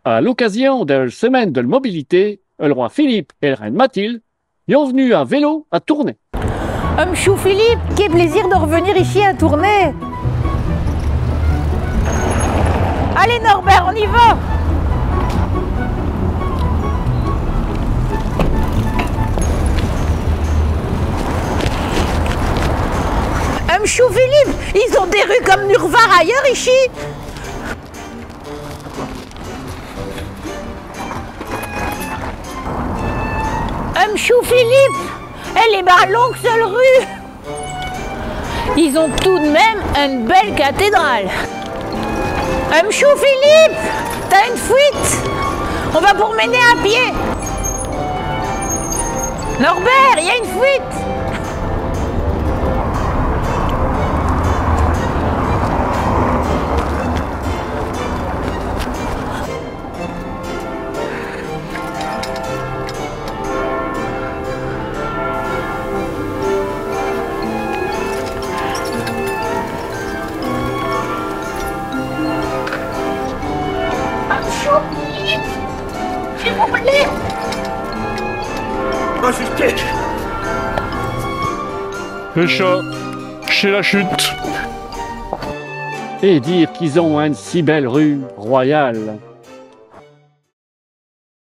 À l'occasion de la semaine de la mobilité, le roi Philippe et la reine Mathilde y ont venu à vélo à Tournai. Chou Philippe, quel plaisir de revenir ici à Tournai. Allez Norbert, on y va. Chou Philippe, ils ont des rues comme Nurvar ailleurs ici. Chou Philippe, elle est pas longue seule rue. Ils ont tout de même une belle cathédrale. Chou Philippe, t'as une fuite. On va pour mener à pied. Norbert, il y a une fuite. S'il vous plaît. Le chat, chez la chute. Et dire qu'ils ont une si belle rue royale.